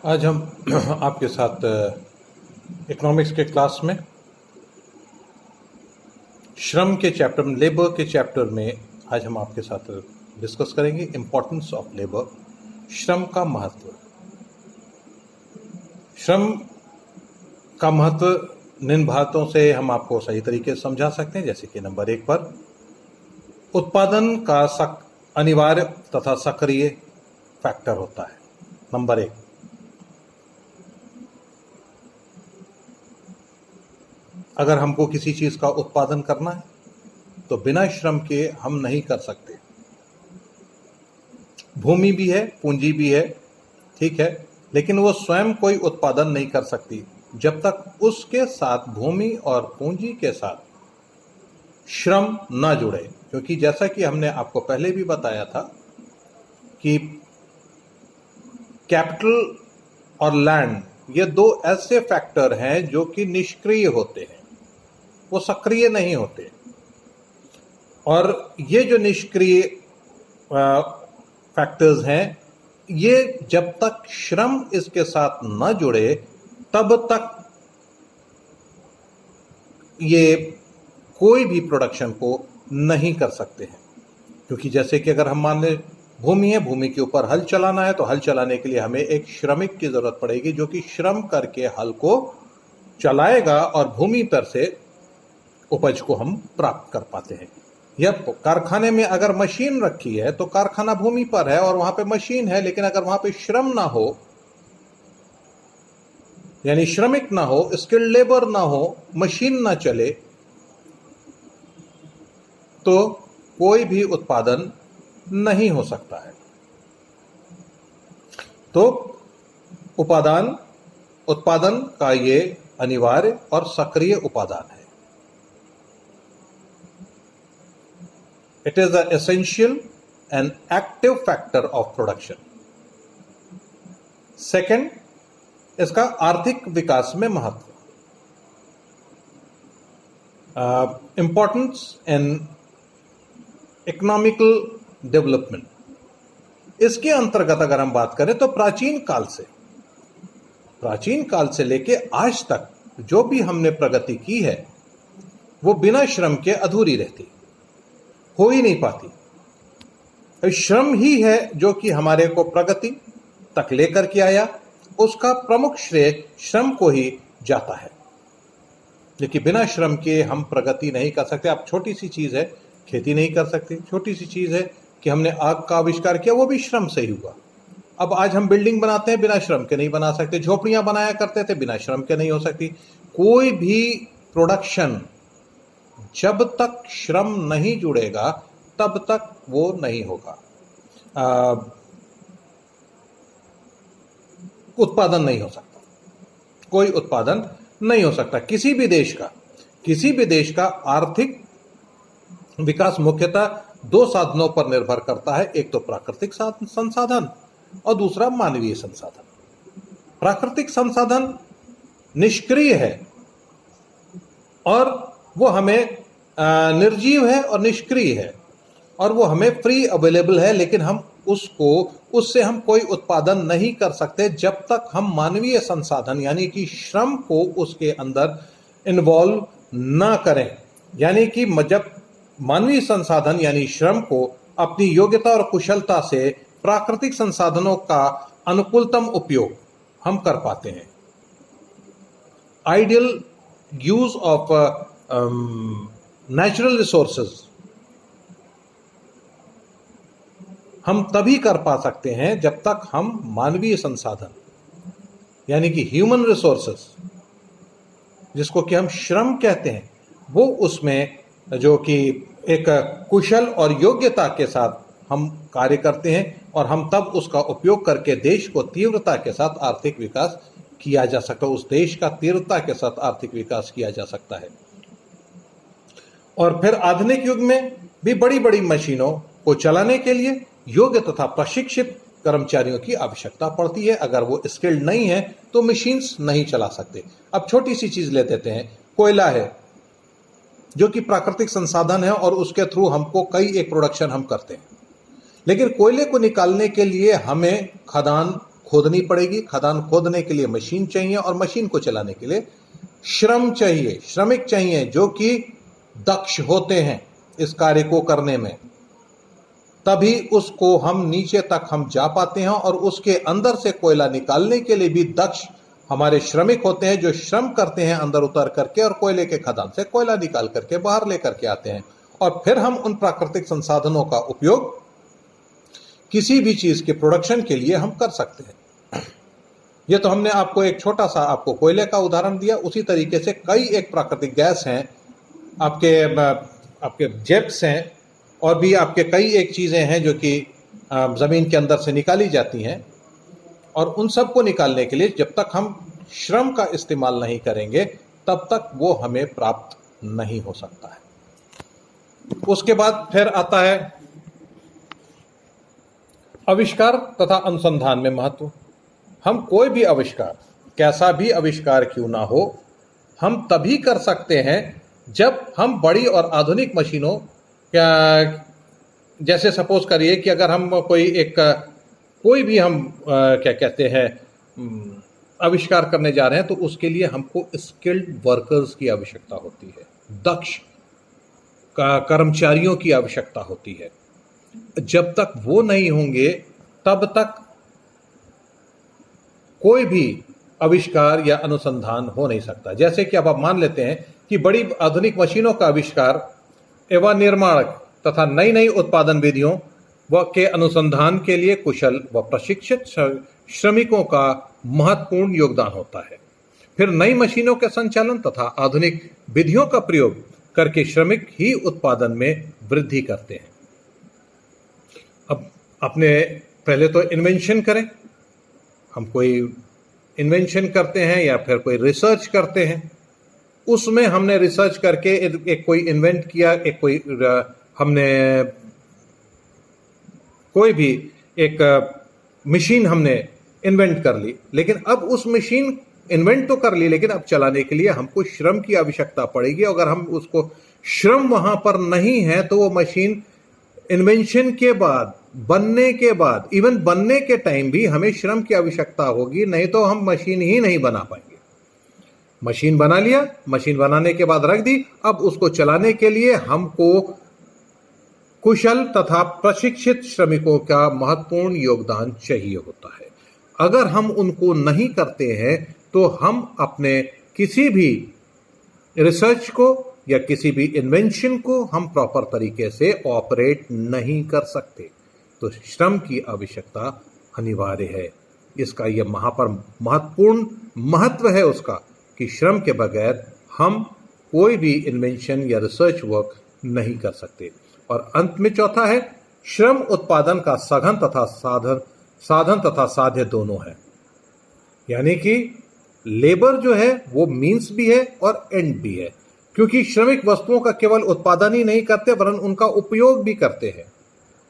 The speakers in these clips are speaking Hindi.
आज हम आपके साथ इकोनॉमिक्स के क्लास में श्रम के चैप्टर में, लेबर के चैप्टर में आज हम आपके साथ डिस्कस करेंगे इम्पोर्टेंस ऑफ लेबर, श्रम का महत्व। श्रम का महत्व निम्न बातों से हम आपको सही तरीके से समझा सकते हैं, जैसे कि नंबर 1 पर उत्पादन का अनिवार्य तथा सक्रिय फैक्टर होता है। नंबर 1, अगर हमको किसी चीज का उत्पादन करना है तो बिना श्रम के हम नहीं कर सकते। भूमि भी है, पूंजी भी है, ठीक है, लेकिन वो स्वयं कोई उत्पादन नहीं कर सकती जब तक उसके साथ, भूमि और पूंजी के साथ श्रम ना जुड़े। क्योंकि जैसा कि हमने आपको पहले भी बताया था कि कैपिटल और लैंड, ये दो ऐसे फैक्टर हैं जो कि निष्क्रिय होते हैं, वो सक्रिय नहीं होते। और ये जो निष्क्रिय फैक्टर्स हैं, ये जब तक श्रम इसके साथ न जुड़े तब तक ये कोई भी प्रोडक्शन को नहीं कर सकते हैं। क्योंकि जैसे कि अगर हम मान लें भूमि है, भूमि के ऊपर हल चलाना है, तो हल चलाने के लिए हमें एक श्रमिक की जरूरत पड़ेगी जो कि श्रम करके हल को चलाएगा और भूमि पर से उपज को हम प्राप्त कर पाते हैं। या कारखाने में अगर मशीन रखी है तो कारखाना भूमि पर है और वहां पे मशीन है, लेकिन अगर वहां पे श्रम ना हो, यानी श्रमिक ना हो, स्किल्ड लेबर ना हो, मशीन ना चले, तो कोई भी उत्पादन नहीं हो सकता है। तो उत्पादन का ये अनिवार्य और सक्रिय उपादान है। It is an essential and active factor of production. Second, इसका आर्थिक विकास में महत्व। Importance in economical development. इसके अंतर्गत अगर हम बात करें तो प्राचीन काल से लेके आज तक जो भी हमने प्रगति की है वो बिना श्रम के अधूरी रहती, हो ही नहीं पाती। श्रम ही है जो कि हमारे को प्रगति तक लेकर के आया, उसका प्रमुख श्रेय श्रम को ही जाता है। लेकिन बिना श्रम के हम प्रगति नहीं कर सकते। अब छोटी सी चीज है, खेती नहीं कर सकते। छोटी सी चीज है कि हमने आग का आविष्कार किया, वो भी श्रम से ही हुआ। अब आज हम बिल्डिंग बनाते हैं, बिना श्रम के नहीं बना सकते। झोपड़ियां बनाया करते थे, बिना श्रम के नहीं हो सकती। कोई भी प्रोडक्शन जब तक श्रम नहीं जुड़ेगा तब तक वो नहीं होगा, उत्पादन नहीं हो सकता, कोई उत्पादन नहीं हो सकता। किसी भी देश का आर्थिक विकास मुख्यतः दो साधनों पर निर्भर करता है। एक तो प्राकृतिक संसाधन और दूसरा मानवीय संसाधन। प्राकृतिक संसाधन निष्क्रिय है और वो हमें निर्जीव है और निष्क्रिय है और वो हमें फ्री अवेलेबल है, लेकिन हम उससे हम कोई उत्पादन नहीं कर सकते जब तक हम मानवीय संसाधन यानी कि श्रम को उसके अंदर इन्वॉल्व ना करें। यानी कि जब मानवीय संसाधन यानी श्रम को अपनी योग्यता और कुशलता से प्राकृतिक संसाधनों का अनुकूलतम उपयोग हम कर पाते हैं। Ideal use of natural resources हम तभी कर पा सकते हैं जब तक हम मानवीय संसाधन यानी कि ह्यूमन रिसोर्सेज, जिसको कि हम श्रम कहते हैं, वो उसमें जो कि एक कुशल और योग्यता के साथ हम कार्य करते हैं और हम तब उसका उपयोग करके देश को तीव्रता के साथ आर्थिक विकास किया जा सकता है। उस देश का तीव्रता के साथ आर्थिक विकास किया जा सकता है। और फिर आधुनिक युग में भी बड़ी बड़ी मशीनों को चलाने के लिए योग्य तथा प्रशिक्षित कर्मचारियों की आवश्यकता पड़ती है। अगर वो स्किल्ड नहीं है तो मशीन्स नहीं चला सकते। अब छोटी सी चीज ले देते हैं, कोयला है जो कि प्राकृतिक संसाधन है और उसके थ्रू हमको कई एक प्रोडक्शन हम करते हैं, लेकिन कोयले को निकालने के लिए हमें खदान खोदनी पड़ेगी। खदान खोदने के लिए मशीन चाहिए और मशीन को चलाने के लिए श्रम चाहिए, श्रमिक चाहिए जो कि दक्ष होते हैं इस कार्य को करने में। तभी उसको हम नीचे तक हम जा पाते हैं और उसके अंदर से कोयला निकालने के लिए भी दक्ष हमारे श्रमिक होते हैं जो श्रम करते हैं अंदर उतर करके और कोयले के खदान से कोयला निकाल करके बाहर लेकर के आते हैं। और फिर हम उन प्राकृतिक संसाधनों का उपयोग किसी भी चीज के प्रोडक्शन के लिए हम कर सकते हैं। ये तो हमने आपको एक छोटा सा आपको कोयले का उदाहरण दिया। उसी तरीके से कई एक प्राकृतिक गैस हैं, आपके जेट्स हैं और भी आपके कई एक चीज़ें हैं जो कि ज़मीन के अंदर से निकाली जाती हैं। और उन सब को निकालने के लिए जब तक हम श्रम का इस्तेमाल नहीं करेंगे तब तक वो हमें प्राप्त नहीं हो सकता है। उसके बाद फिर आता है आविष्कार तथा अनुसंधान में महत्व। हम कोई भी आविष्कार, कैसा भी आविष्कार क्यों ना हो, हम तभी कर सकते हैं जब हम बड़ी और आधुनिक मशीनों, जैसे सपोज करिए कि अगर हम कोई भी हम क्या कहते हैं आविष्कार करने जा रहे हैं तो उसके लिए हमको स्किल्ड वर्कर्स की आवश्यकता होती है, दक्ष कर्मचारियों की आवश्यकता होती है। जब तक वो नहीं होंगे तब तक कोई भी आविष्कार या अनुसंधान हो नहीं सकता। जैसे कि अब आप मान लेते हैं कि बड़ी आधुनिक मशीनों का आविष्कार एवं निर्माण तथा नई नई उत्पादन विधियों व के अनुसंधान के लिए कुशल व प्रशिक्षित श्रमिकों का महत्वपूर्ण योगदान होता है। फिर नई मशीनों के संचालन तथा आधुनिक विधियों का प्रयोग करके श्रमिक ही उत्पादन में वृद्धि करते हैं। अब अपने पहले तो इन्वेंशन करें, हम कोई इन्वेंशन करते हैं या फिर कोई रिसर्च करते हैं, उसमें हमने रिसर्च करके एक कोई इन्वेंट किया, हमने कोई भी एक मशीन हमने इन्वेंट कर ली, लेकिन अब उस मशीन इन्वेंट तो कर ली लेकिन अब चलाने के लिए हमको श्रम की आवश्यकता पड़ेगी। अगर हम उसको श्रम वहां पर नहीं है तो वो मशीन इन्वेंशन के बाद, बनने के बाद, इवन बनने के टाइम भी हमें श्रम की आवश्यकता होगी, नहीं तो हम मशीन ही नहीं बना पाएंगे। मशीन बना लिया, मशीन बनाने के बाद रख दी, अब उसको चलाने के लिए हमको कुशल तथा प्रशिक्षित श्रमिकों का महत्वपूर्ण योगदान चाहिए होता है। अगर हम उनको नहीं करते हैं तो हम अपने किसी भी रिसर्च को या किसी भी इन्वेंशन को हम प्रॉपर तरीके से ऑपरेट नहीं कर सकते। तो श्रम की आवश्यकता अनिवार्य है। इसका यह महत्वपूर्ण महत्व है उसका कि श्रम के बगैर हम कोई भी इन्वेंशन या रिसर्च वर्क नहीं कर सकते। और अंत में चौथा है, श्रम उत्पादन का साधन तथा साध्य दोनों है। यानी कि लेबर जो है वो मीन्स भी है और एंड भी है, क्योंकि श्रमिक वस्तुओं का केवल उत्पादन ही नहीं करते वरन उनका उपयोग भी करते हैं।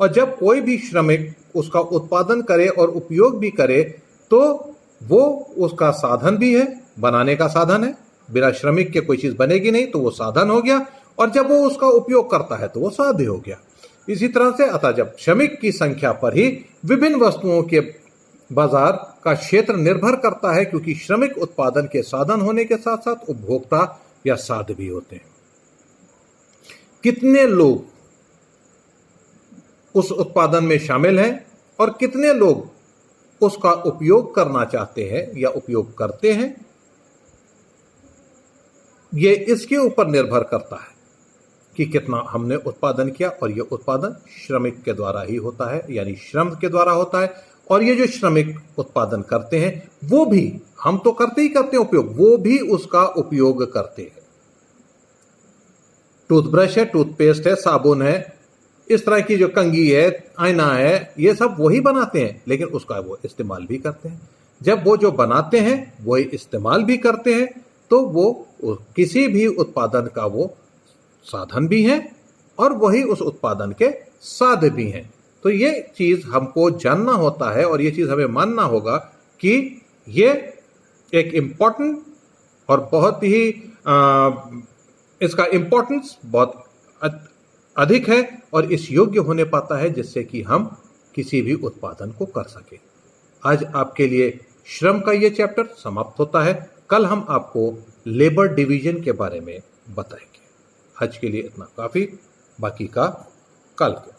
और जब कोई भी श्रमिक उसका उत्पादन करे और उपयोग भी करे तो वो उसका साधन भी है, बनाने का साधन है। बिना श्रमिक के कोई चीज बनेगी नहीं, तो वो साधन हो गया, और जब वो उसका उपयोग करता है तो वो साध्य हो गया। इसी तरह से अतः जब श्रमिक की संख्या पर ही विभिन्न वस्तुओं के बाजार का क्षेत्र निर्भर करता है, क्योंकि श्रमिक उत्पादन के साधन होने के साथ साथ उपभोक्ता या साध्य भी होते हैं। कितने लोग उस उत्पादन में शामिल हैं और कितने लोग उसका उपयोग करना चाहते हैं या उपयोग करते हैं, ये इसके ऊपर निर्भर करता है कि कितना हमने उत्पादन किया। और ये उत्पादन श्रमिक के द्वारा ही होता है, यानी श्रम के द्वारा होता है। और ये जो श्रमिक उत्पादन करते हैं वो भी, हम तो करते ही करते हैं उपयोग, वो भी उसका उपयोग करते हैं। टूथब्रश है, टूथपेस्ट है, साबुन है, इस तरह की जो कंघी है, आईना है, ये सब वही बनाते हैं, लेकिन उसका वो इस्तेमाल भी करते हैं। जब वो जो बनाते हैं वही इस्तेमाल भी करते हैं तो वो किसी भी उत्पादन का वो साधन भी है और वही उस उत्पादन के साध्य भी हैं। तो ये चीज हमको जानना होता है और ये चीज हमें मानना होगा कि ये एक इम्पोर्टेंट और बहुत ही इसका इम्पोर्टेंस बहुत अधिक है और इस योग्य होने पाता है जिससे कि हम किसी भी उत्पादन को कर सके। आज आपके लिए श्रम का ये चैप्टर समाप्त होता है। कल हम आपको लेबर डिवीजन के बारे में बताएंगे। आज के लिए इतना काफी, बाकी का कल के